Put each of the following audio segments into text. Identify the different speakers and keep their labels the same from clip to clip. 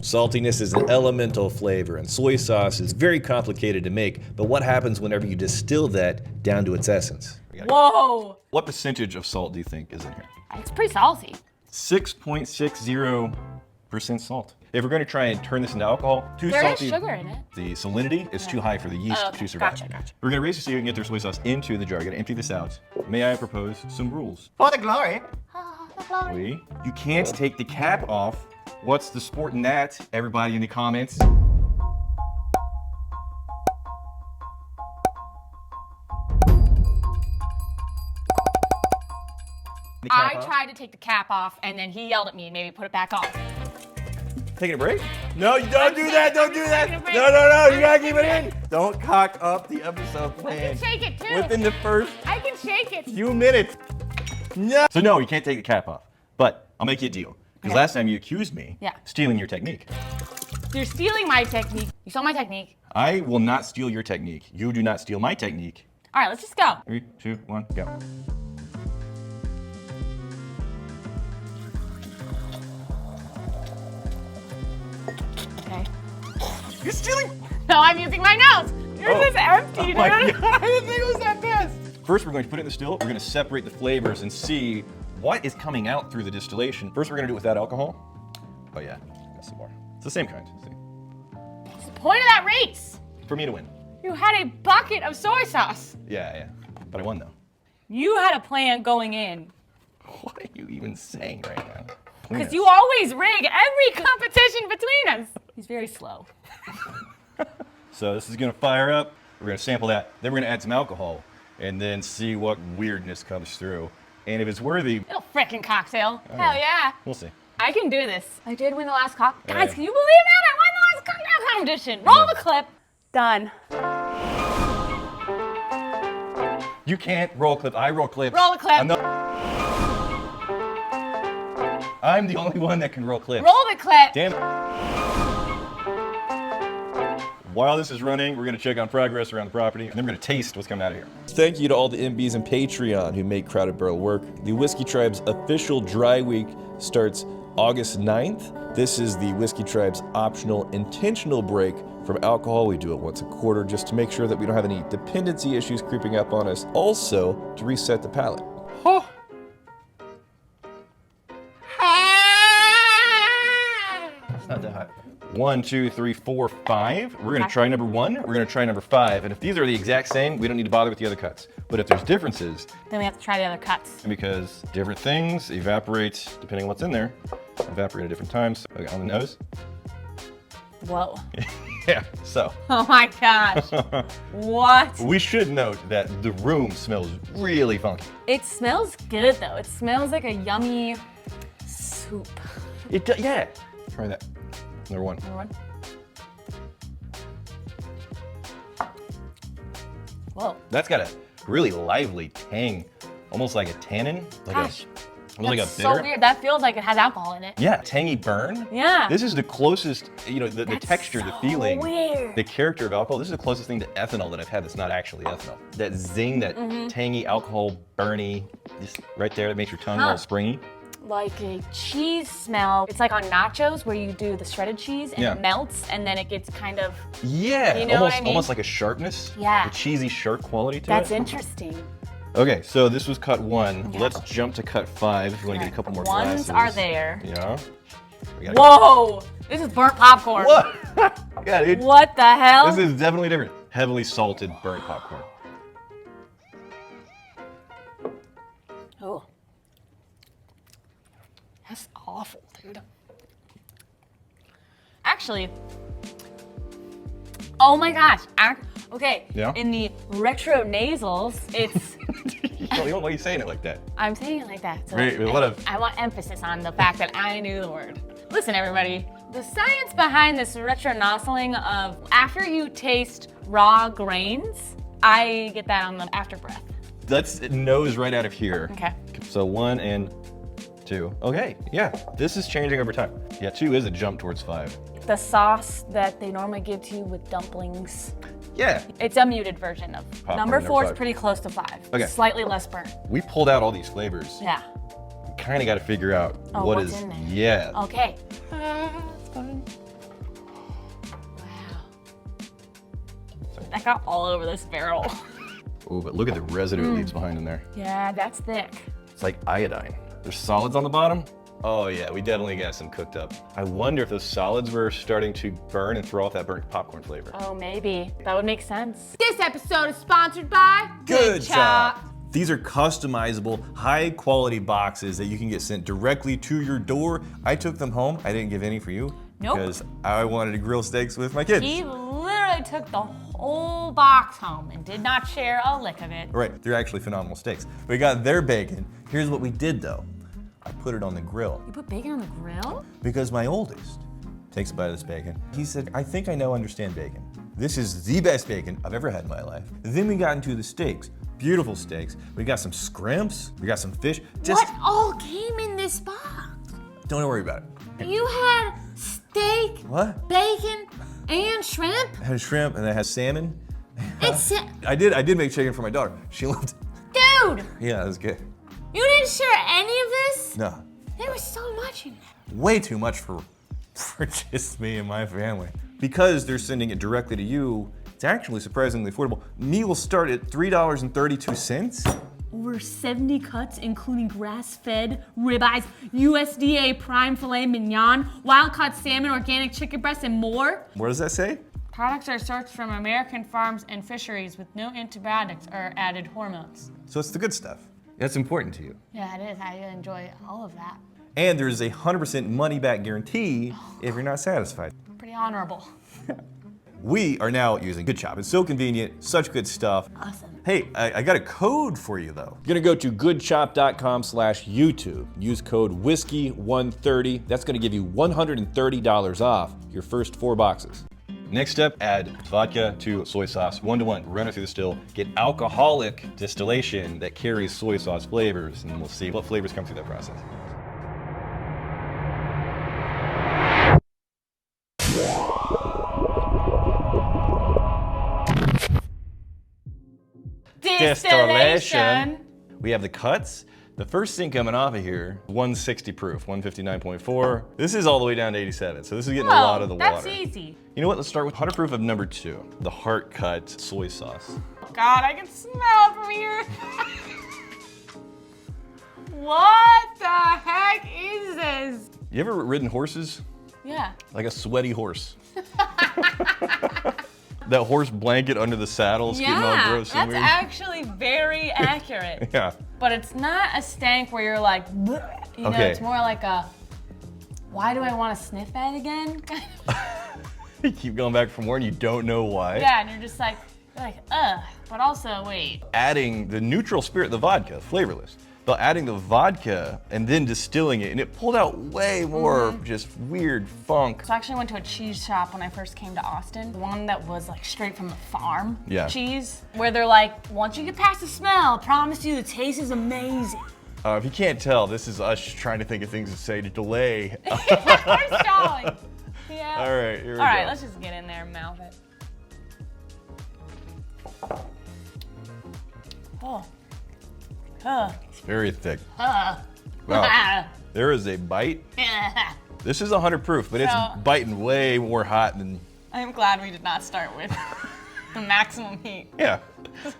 Speaker 1: Saltiness is an elemental flavor, and soy sauce is very complicated to make, but what happens whenever you distill that down to its essence?
Speaker 2: Whoa!
Speaker 1: What percentage of salt do you think is in here?
Speaker 2: It's pretty salty.
Speaker 1: 6.60% salt. If we're going to try and turn this into alcohol, too salty.
Speaker 2: There is sugar in it.
Speaker 1: The salinity is too high for the yeast to survive.
Speaker 2: Gotcha.
Speaker 1: We're going to raise this so you can get their soy sauce into the jar. You're going to empty this out. May I propose some rules?
Speaker 3: For the glory.
Speaker 1: You can't take the cap off. What's the sport in that? Everybody in the comments.
Speaker 2: I tried to take the cap off, and then he yelled at me and made me put it back on.
Speaker 1: Taking a break? No, you don't do that. Don't do that. No. You gotta keep it in. Don't cock up the episode plan.
Speaker 2: I can shake it too.
Speaker 1: Within the first
Speaker 2: I can shake it.
Speaker 1: few minutes. No. So no, you can't take the cap off. But I'll make you a deal. Because last time you accused me stealing your technique.
Speaker 2: You're stealing my technique. You stole my technique.
Speaker 1: I will not steal your technique. You do not steal my technique.
Speaker 2: All right, let's just go.
Speaker 1: 3, 2, 1, go.
Speaker 2: Okay.
Speaker 1: You're stealing.
Speaker 2: No, I'm using my nose. Yours is empty, dude.
Speaker 1: My God, I didn't think it was that fast. First, we're going to put it in the still. We're going to separate the flavors and see what is coming out through the distillation. First, we're going to do it without alcohol. Oh yeah, got some more. It's the same kind. See?
Speaker 2: What's the point of that race?
Speaker 1: For me to win.
Speaker 2: You had a bucket of soy sauce.
Speaker 1: Yeah. But I won though.
Speaker 2: You had a plan going in.
Speaker 1: What are you even saying right now?
Speaker 2: Because you always rig every competition between us. He's very slow.
Speaker 1: So this is gonna fire up. We're gonna sample that. Then we're gonna add some alcohol and then see what weirdness comes through. And if it's worthy,
Speaker 2: Little frickin' cocktail. Hell yeah.
Speaker 1: we'll see.
Speaker 2: I can do this. I did win the last cocktail. Guys,
Speaker 1: Yeah.
Speaker 2: can you believe that? I won the last cocktail competition. Roll the clip. Done.
Speaker 1: You can't roll clip. I roll clips.
Speaker 2: Roll the clip.
Speaker 1: I'm the only one that can roll clips.
Speaker 2: Roll the clip.
Speaker 1: Damn it. While this is running, we're gonna check on progress around the property, and then we're gonna taste what's coming out of here. Thank you to all the MBs and Patreon who make Crowded Barrel work. The Whiskey Tribe's official dry week starts August 9th. This is the Whiskey Tribe's optional intentional break from alcohol. We do it once a quarter just to make sure that we don't have any dependency issues creeping up on us. Also, to reset the palate. It's not that hot. 1, 2, 3, 4, 5. We're gonna try number 1. We're gonna try number 5. And if these are the exact same, we don't need to bother with the other cuts. But if there's differences,
Speaker 2: Then we have to try the other cuts.
Speaker 1: because different things evaporate, depending on what's in there, evaporate at different times. Okay, on the nose.
Speaker 2: Whoa.
Speaker 1: Yeah, so.
Speaker 2: Oh my gosh. What?
Speaker 1: We should note that the room smells really funky.
Speaker 2: It smells good though. It smells like a yummy soup.
Speaker 1: Yeah. Try that. Number 1.
Speaker 2: Number 1. Whoa.
Speaker 1: That's got a really lively tang, almost like a tannin.
Speaker 2: Gosh.
Speaker 1: Like a
Speaker 2: That's
Speaker 1: bitter.
Speaker 2: so weird. That feels like it has alcohol in it.
Speaker 1: Yeah, tangy burn.
Speaker 2: Yeah.
Speaker 1: This is the closest, the
Speaker 2: That's
Speaker 1: texture, the
Speaker 2: so
Speaker 1: feeling,
Speaker 2: weird.
Speaker 1: the character of alcohol. This is the closest thing to ethanol that I've had that's not actually ethanol. That zing, that tangy alcohol, burny, just right there that makes your tongue all springy.
Speaker 2: Like a cheese smell. It's like on nachos where you do the shredded cheese and it melts and then it gets kind of,
Speaker 1: Yeah,
Speaker 2: You know
Speaker 1: almost,
Speaker 2: what I mean?
Speaker 1: almost like a sharpness.
Speaker 2: Yeah.
Speaker 1: A cheesy sharp quality to
Speaker 2: that's
Speaker 1: it.
Speaker 2: interesting.
Speaker 1: Okay, so this was cut 1.
Speaker 2: Yeah.
Speaker 1: Let's jump to cut 5 if you want to get a couple more
Speaker 2: Ones
Speaker 1: glasses.
Speaker 2: are there.
Speaker 1: Yeah. We gotta
Speaker 2: Whoa! This is burnt popcorn.
Speaker 1: What? Yeah, dude.
Speaker 2: What the hell?
Speaker 1: This is definitely different. Heavily salted burnt popcorn.
Speaker 2: Oh. That's awful, dude. Actually, oh my gosh. Okay,
Speaker 1: Yeah?
Speaker 2: in the retro nasals, it's,
Speaker 1: Why are you saying it like that?
Speaker 2: I'm saying it like that. So
Speaker 1: Right, with a lot of-
Speaker 2: I want emphasis on the fact that I knew the word. Listen, everybody, the science behind this retronostling of after you taste raw grains, I get that on the after breath.
Speaker 1: That's nose right out of here.
Speaker 2: Okay.
Speaker 1: So 1 and 2. Okay, yeah, this is changing over time. Yeah, 2 is a jump towards 5.
Speaker 2: The sauce that they normally give to you with dumplings.
Speaker 1: Yeah,
Speaker 2: It's a muted version of
Speaker 1: Popcorn,
Speaker 2: number
Speaker 1: number
Speaker 2: 4 is
Speaker 1: 5.
Speaker 2: pretty close to 5.
Speaker 1: Okay.
Speaker 2: Slightly less burnt.
Speaker 1: we pulled out all these flavors.
Speaker 2: Yeah.
Speaker 1: Kind of got to figure out
Speaker 2: Oh,
Speaker 1: what
Speaker 2: what's
Speaker 1: is.
Speaker 2: in there?
Speaker 1: Yeah.
Speaker 2: Okay. That got all over this barrel.
Speaker 1: Oh, but look at the residue it leaves behind in there.
Speaker 2: Yeah, that's thick.
Speaker 1: It's like iodine. There's solids on the bottom. Oh yeah, we definitely got some cooked up. I wonder if those solids were starting to burn and throw off that burnt popcorn flavor.
Speaker 2: Oh, maybe. That would make sense. This episode is sponsored by
Speaker 1: Good Chop. These are customizable, high-quality boxes that you can get sent directly to your door. I took them home. I didn't give any for you.
Speaker 2: Nope.
Speaker 1: Because I wanted to grill steaks with my kids.
Speaker 2: He literally took the whole box home and did not share a lick of it.
Speaker 1: Right, they're actually phenomenal steaks. We got their bacon. Here's what we did though. I put it on the grill.
Speaker 2: You put bacon on the grill?
Speaker 1: Because my oldest takes a bite of this bacon. He said, I think I now understand bacon. This is the best bacon I've ever had in my life. Then we got into the steaks. Beautiful steaks. We got some scrimps. We got some fish.
Speaker 2: What all came in this box?
Speaker 1: Don't worry about it.
Speaker 2: You had steak,
Speaker 1: What?
Speaker 2: bacon, and shrimp?
Speaker 1: I had shrimp and I had salmon.
Speaker 2: It's
Speaker 1: I did make chicken for my daughter. She loved it.
Speaker 2: Dude!
Speaker 1: Yeah, it was good.
Speaker 2: You didn't share any of this?
Speaker 1: No,
Speaker 2: There was so much in it.
Speaker 1: way too much for just me and my family. Because they're sending it directly to you, it's actually surprisingly affordable. Meals start at $3.32.
Speaker 2: Over 70 cuts, including grass-fed ribeyes, USDA prime filet mignon, wild-caught salmon, organic chicken breast, and more.
Speaker 1: What does that say?
Speaker 2: Products are sourced from American farms and fisheries with no antibiotics or added hormones.
Speaker 1: So it's the good stuff. That's important to you.
Speaker 2: Yeah, it is. I enjoy all of that.
Speaker 1: And there's a 100% money-back guarantee if you're not satisfied.
Speaker 2: Pretty honorable.
Speaker 1: We are now using Good Chop. It's so convenient, such good stuff.
Speaker 2: Awesome.
Speaker 1: Hey, I got a code for you though. You're gonna go to goodchop.com/YouTube. Use code whiskey130. That's gonna give you $130 off your first 4 boxes. Next step, add vodka to soy sauce 1-to-1. Run it through the still. Get alcoholic distillation that carries soy sauce flavors, and we'll see what flavors come through that process.
Speaker 2: Distillation.
Speaker 1: We have the cuts. The first thing coming off of here, 160 proof, 159.4. This is all the way down to 87, so this is getting a lot of the water.
Speaker 2: That's easy.
Speaker 1: You know what, let's start with 100 proof of number 2, the heart cut soy sauce.
Speaker 2: God, I can smell it from here. What the heck is this?
Speaker 1: You ever ridden horses?
Speaker 2: Yeah.
Speaker 1: Like a sweaty horse. That horse blanket under the saddle is getting all gross and
Speaker 2: that's
Speaker 1: weird.
Speaker 2: actually very accurate.
Speaker 1: Yeah.
Speaker 2: But it's not a stank where you're like, bleh. You know, it's more like a, why do I want to sniff that again?
Speaker 1: You keep going back for more and you don't know why.
Speaker 2: Yeah, and you're just like, ugh. But also, wait.
Speaker 1: Adding the neutral spirit, the vodka, flavorless. But adding the vodka and then distilling it, and it pulled out way more just weird funk.
Speaker 2: So I actually went to a cheese shop when I first came to Austin. One that was like straight from the farm cheese, where they're like, once you get past the smell, I promise you the taste is amazing.
Speaker 1: If you can't tell, this is us trying to think of things to say to delay.
Speaker 2: We're stalling. Yeah.
Speaker 1: All right, here we go.
Speaker 2: All right, let's just get in there and mouth it. Oh.
Speaker 1: It's very thick.
Speaker 2: Wow.
Speaker 1: There is a bite. This is 100 proof, but it's biting way more hot than...
Speaker 2: I'm glad we did not start with the maximum heat.
Speaker 1: Yeah.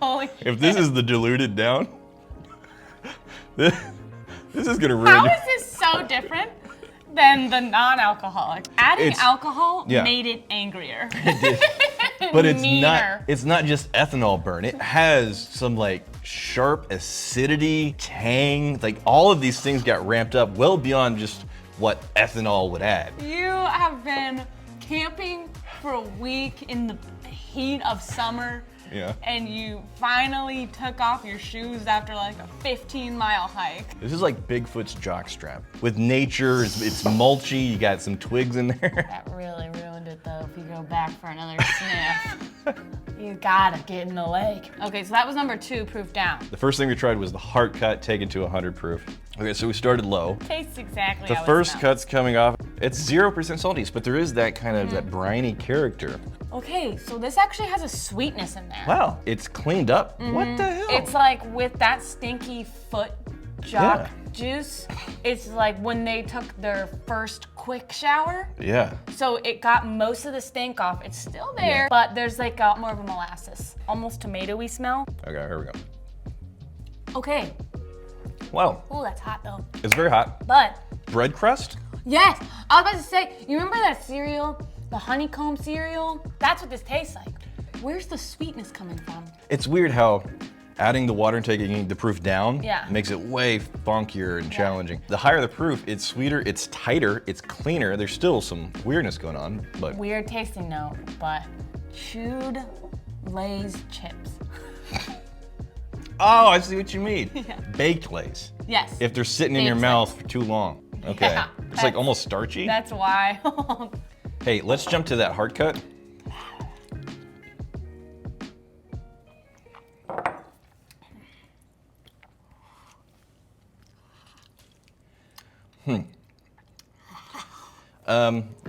Speaker 2: Holy
Speaker 1: If this is the diluted down, this is gonna ruin
Speaker 2: How
Speaker 1: you.
Speaker 2: is this so different than the non-alcoholic? Adding alcohol made it angrier.
Speaker 1: But it's
Speaker 2: Meaner.
Speaker 1: not just ethanol burn. It has some like sharp acidity, tang, like all of these things got ramped up well beyond just what ethanol would add.
Speaker 2: You have been camping for a week in the heat of summer.
Speaker 1: Yeah.
Speaker 2: And you finally took off your shoes after like a 15-mile hike.
Speaker 1: This is like Bigfoot's jockstrap. With nature, it's mulchy, you got some twigs in there.
Speaker 2: That really ruined it though, if you go back for another sniff. You gotta get in the lake. Okay, so that was number 2, proof down.
Speaker 1: The first thing we tried was the heart cut taken to 100 proof. Okay, so we started low.
Speaker 2: Tastes exactly
Speaker 1: The
Speaker 2: how it
Speaker 1: first
Speaker 2: smells.
Speaker 1: cut's coming off. It's 0% salty, but there is that kind of that briny character.
Speaker 2: Okay, so this actually has a sweetness in there.
Speaker 1: Wow, it's cleaned up. What the hell?
Speaker 2: It's like with that stinky foot jock juice. It's like when they took their first quick shower.
Speaker 1: Yeah.
Speaker 2: So it got most of the stink off. It's still there, but there's like more of a molasses, almost tomatoey smell.
Speaker 1: Okay, here we go.
Speaker 2: Okay.
Speaker 1: Wow.
Speaker 2: Oh, that's hot though.
Speaker 1: It's very hot.
Speaker 2: But
Speaker 1: Bread crust?
Speaker 2: yes, I was about to say, you remember that cereal, the honeycomb cereal? That's what this tastes like. Where's the sweetness coming from?
Speaker 1: It's weird how adding the water and taking the proof down makes it way funkier and challenging. The higher the proof, it's sweeter, it's tighter, it's cleaner. There's still some weirdness going on, but
Speaker 2: Weird tasting note, but chewed Lay's chips.
Speaker 1: oh, I see what you mean.
Speaker 2: Yeah.
Speaker 1: Baked Lays.
Speaker 2: Yes.
Speaker 1: If they're sitting in your
Speaker 2: Baked
Speaker 1: mouth for too long. Okay.
Speaker 2: Yeah,
Speaker 1: It's like almost starchy.
Speaker 2: That's why.
Speaker 1: Hey, let's jump to that hard cut.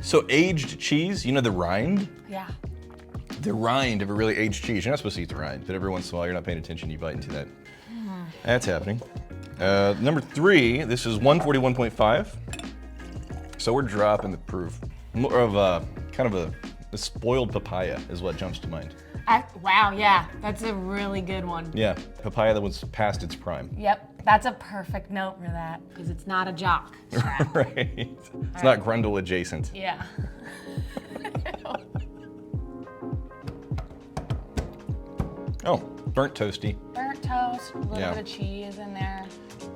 Speaker 1: So aged cheese, you know the rind?
Speaker 2: Yeah.
Speaker 1: The rind of a really aged cheese. You're not supposed to eat the rind, but every once in a while you're not paying attention, you bite into that. That's happening. Number 3, this is 141.5. So we're dropping the proof. More of a, kind of a spoiled papaya is what jumps to mind.
Speaker 2: Wow, yeah, that's a really good one.
Speaker 1: Yeah, papaya that was past its prime.
Speaker 2: Yep, that's a perfect note for that, because it's not a jock strap.
Speaker 1: Right. It's not Grundle adjacent.
Speaker 2: Yeah.
Speaker 1: Oh, burnt toasty.
Speaker 2: Burnt toast, a little bit of cheese in there.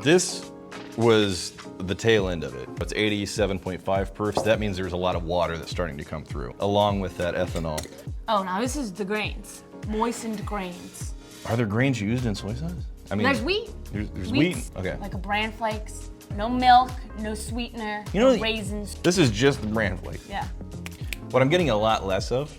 Speaker 1: This was the tail end of it. It's 87.5 proof, so that means there's a lot of water that's starting to come through, along with that ethanol.
Speaker 2: Oh, now this is the grains, moistened grains.
Speaker 1: Are there grains used in soy sauce? I mean,
Speaker 2: There's wheat.
Speaker 1: There's
Speaker 2: Wheat.
Speaker 1: wheat. Okay.
Speaker 2: Like a bran flakes, no milk, no sweetener,
Speaker 1: You know,
Speaker 2: no raisins.
Speaker 1: This is just the bran flake.
Speaker 2: Yeah.
Speaker 1: What I'm getting a lot less of,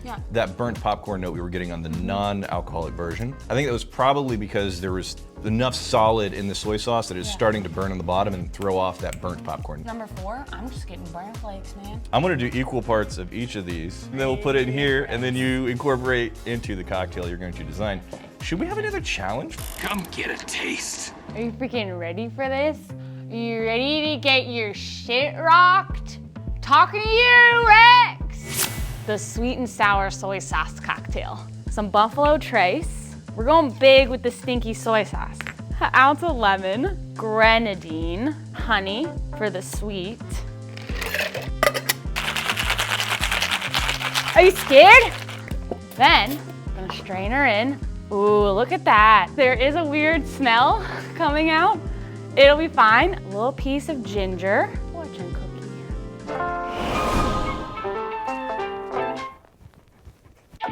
Speaker 2: Yeah.
Speaker 1: that burnt popcorn note we were getting on the non-alcoholic version. I think that was probably because there was enough solid in the soy sauce that it's starting to burn on the bottom and throw off that burnt popcorn.
Speaker 2: Number 4, I'm just getting bran flakes, man.
Speaker 1: I'm gonna do equal parts of each of these, and then we'll put it in here, and then you incorporate into the cocktail you're going to design. Should we have another challenge?
Speaker 3: Come get a taste.
Speaker 2: Are you freaking ready for this? Are you ready to get your shit rocked? Talking to you, Rex! The sweet and sour soy sauce cocktail. Some Buffalo Trace. We're going big with the stinky soy sauce. An ounce of lemon, grenadine, honey for the sweet. Are you scared? Then, I'm gonna strain her in. Ooh, look at that. There is a weird smell coming out. It'll be fine. A little piece of ginger. Fortune cookie.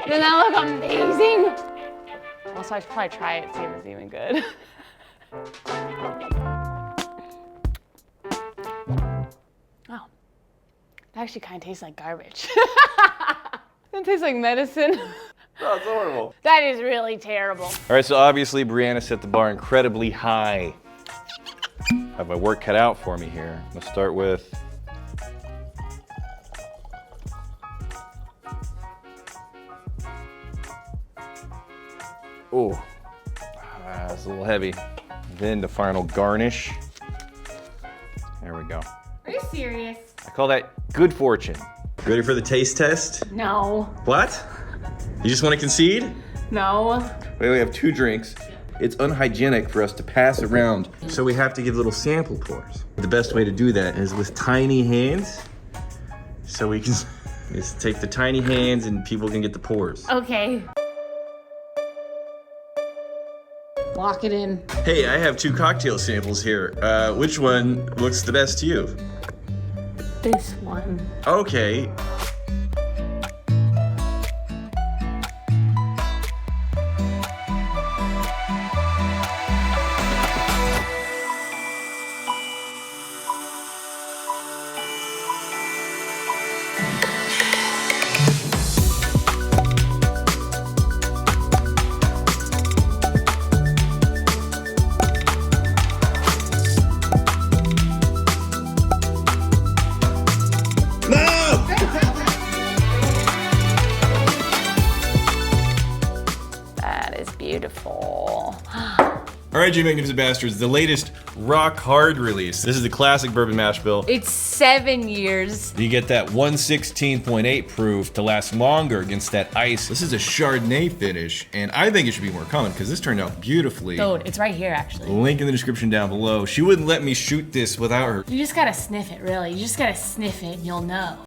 Speaker 2: Doesn't that look amazing? Also, I should probably try it, see if it's even good. Oh, that actually kind of tastes like garbage. It tastes like medicine.
Speaker 1: Oh, it's horrible.
Speaker 2: That is really terrible.
Speaker 1: All right, so obviously Brianna set the bar incredibly high. I have my work cut out for me here. Let's start with oh, it's a little heavy. Then the final garnish. There we go.
Speaker 2: Are you serious?
Speaker 1: I call that good fortune. Ready for the taste test?
Speaker 2: No.
Speaker 1: What? You just want to concede?
Speaker 2: No.
Speaker 1: We only have 2 drinks. It's unhygienic for us to pass around, so we have to give little sample pours. The best way to do that is with tiny hands, so we can just take the tiny hands and people can get the pours.
Speaker 2: Okay. Lock it in.
Speaker 1: Hey, I have 2 cocktail samples here. Which one looks the best to you?
Speaker 2: This one.
Speaker 1: Okay. No! right, G Magnificent Bastards, the latest rock hard release. This is the classic bourbon mash bill.
Speaker 2: It's 7 years.
Speaker 1: You get that 116.8 proof to last longer against that ice. This is a Chardonnay finish, and I think it should be more common because this turned out beautifully.
Speaker 2: Dude, it's right here actually.
Speaker 1: Link in the description down below. She wouldn't let me shoot this without her.
Speaker 2: You just gotta sniff it, really. You just gotta sniff it and you'll know.